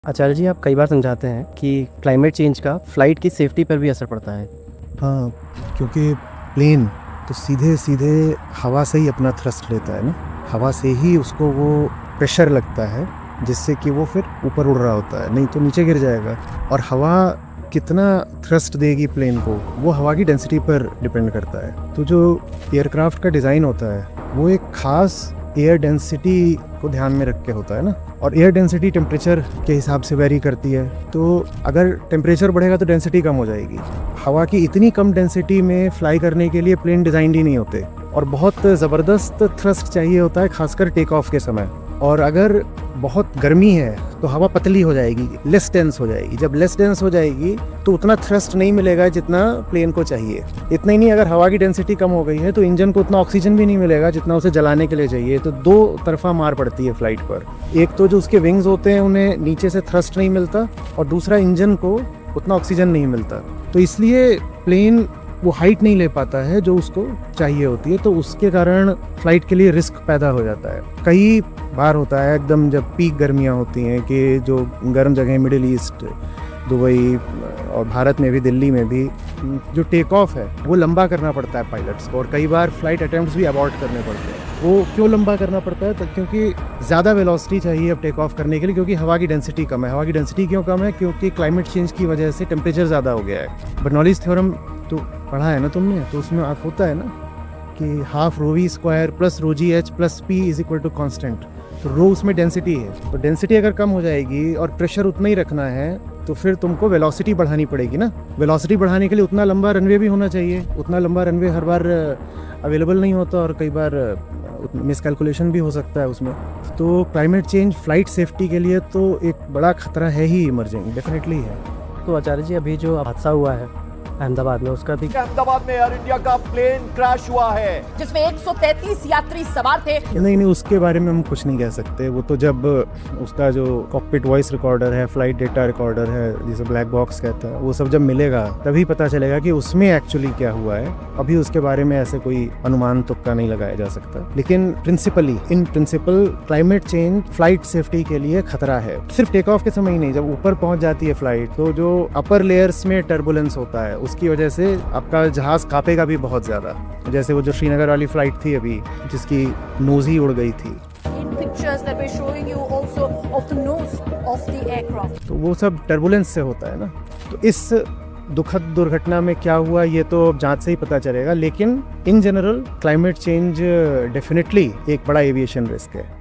आचार्य जी, आप कई बार समझाते हैं कि क्लाइमेट चेंज का फ़्लाइट की सेफ्टी पर भी असर पड़ता है। हाँ, क्योंकि प्लेन तो सीधे सीधे हवा से ही अपना थ्रस्ट लेता है ना। हवा से ही उसको वो प्रेशर लगता है जिससे कि वो फिर ऊपर उड़ रहा होता है, नहीं तो नीचे गिर जाएगा। और हवा कितना थ्रस्ट देगी प्लेन को, वो हवा की डेंसिटी पर डिपेंड करता है। तो जो एयरक्राफ्ट का डिज़ाइन होता है वो एक ख़ास एयर डेंसिटी को ध्यान में रख के होता है ना। और एयर डेंसिटी टेम्परेचर के हिसाब से वेरी करती है। तो अगर टेम्परेचर बढ़ेगा तो डेंसिटी कम हो जाएगी। हवा की इतनी कम डेंसिटी में फ्लाई करने के लिए प्लेन डिज़ाइन ही नहीं होते, और बहुत ज़बरदस्त थ्रस्ट चाहिए होता है, खासकर टेक ऑफ के समय। और अगर बहुत गर्मी है तो हवा पतली हो जाएगी, लेस डेंस हो जाएगी। जब लेस डेंस हो जाएगी तो उतना थ्रस्ट नहीं मिलेगा जितना प्लेन को चाहिए। इतना ही नहीं, अगर हवा की डेंसिटी कम हो गई है तो इंजन को उतना ऑक्सीजन भी नहीं मिलेगा जितना उसे जलाने के लिए चाहिए। तो दो तरफा मार पड़ती है फ्लाइट पर। एक तो जो उसके विंग्स होते हैं उन्हें नीचे से थ्रस्ट नहीं मिलता, और दूसरा इंजन को उतना ऑक्सीजन नहीं मिलता। तो इसलिए प्लेन वो हाइट नहीं ले पाता है जो उसको चाहिए होती है। तो उसके कारण फ्लाइट के लिए रिस्क पैदा हो जाता है। कई बार होता है एकदम जब पीक गर्मियाँ होती हैं कि जो गर्म जगह मिडिल ईस्ट, दुबई और भारत में भी, दिल्ली में भी, जो टेक ऑफ है वो लंबा करना पड़ता है पायलट्स को। और कई बार फ्लाइट अटेम्प्ट्स भी अबॉर्ट करने पड़ते हैं। वो क्यों लंबा करना पड़ता है? तो क्योंकि ज़्यादा वेलोसिटी चाहिए अब टेक ऑफ करने के लिए, क्योंकि हवा की डेंसिटी कम है। हवा की डेंसिटी क्यों कम है? क्योंकि क्लाइमेट चेंज की वजह से टेम्परेचर ज़्यादा हो गया है। बर्नौलीज़ थ्योरम तो पढ़ा है ना तुमने, तो उसमें आप होता है ना कि half rho v square plus rho g h plus p is equal to constant. तो रो उसमें डेंसिटी है, तो डेंसिटी अगर कम हो जाएगी और प्रेशर उतना ही रखना है तो फिर तुमको वेलोसिटी बढ़ानी पड़ेगी ना। वेलोसिटी बढ़ाने के लिए उतना लंबा रनवे भी होना चाहिए। उतना लंबा रनवे हर बार अवेलेबल नहीं होता, और कई बार मिसकैलकुलेशन भी हो सकता है उसमें। तो क्लाइमेट चेंज फ्लाइट सेफ्टी के लिए तो एक बड़ा खतरा है ही, इमर्जिंग डेफिनेटली है। तो आचार्य जी, अभी जो हादसा हुआ है अहमदाबाद में, उसका भी अहमदाबाद में एयर इंडिया का प्लेन क्रैश हुआ है जिसमें 133 यात्री सवार थे। नहीं, उसके बारे में हम कुछ नहीं कह सकते। वो तो जब उसका जो कॉकपिट वॉइस रिकॉर्डर है, फ्लाइट डेटा रिकॉर्डर है, जिसे ब्लैक बॉक्स कहता है, वो सब जब मिलेगा तभी पता चलेगा कि उसमें एक्चुअली क्या हुआ है। अभी उसके बारे में ऐसे कोई अनुमान तुक्का नहीं लगाया जा सकता। लेकिन in principle climate change flight safety के लिए खतरा है। सिर्फ टेक ऑफ के समय ही नहीं, जब ऊपर पहुंच जाती है फ्लाइट तो जो अपर लेयर्स में टर्बुलेंस होता है उसकी वजह से आपका जहाज कांपेगा भी बहुत ज्यादा। जैसे वो जो श्रीनगर वाली फ्लाइट थी अभी, जिसकी नोज ही उड़ गई थी। तो वो सब टर्बुलेंस से होता है ना। तो इस दुखद दुर्घटना में क्या हुआ ये तो जांच से ही पता चलेगा। लेकिन in general climate change definitely एक बड़ा एविएशन रिस्क है।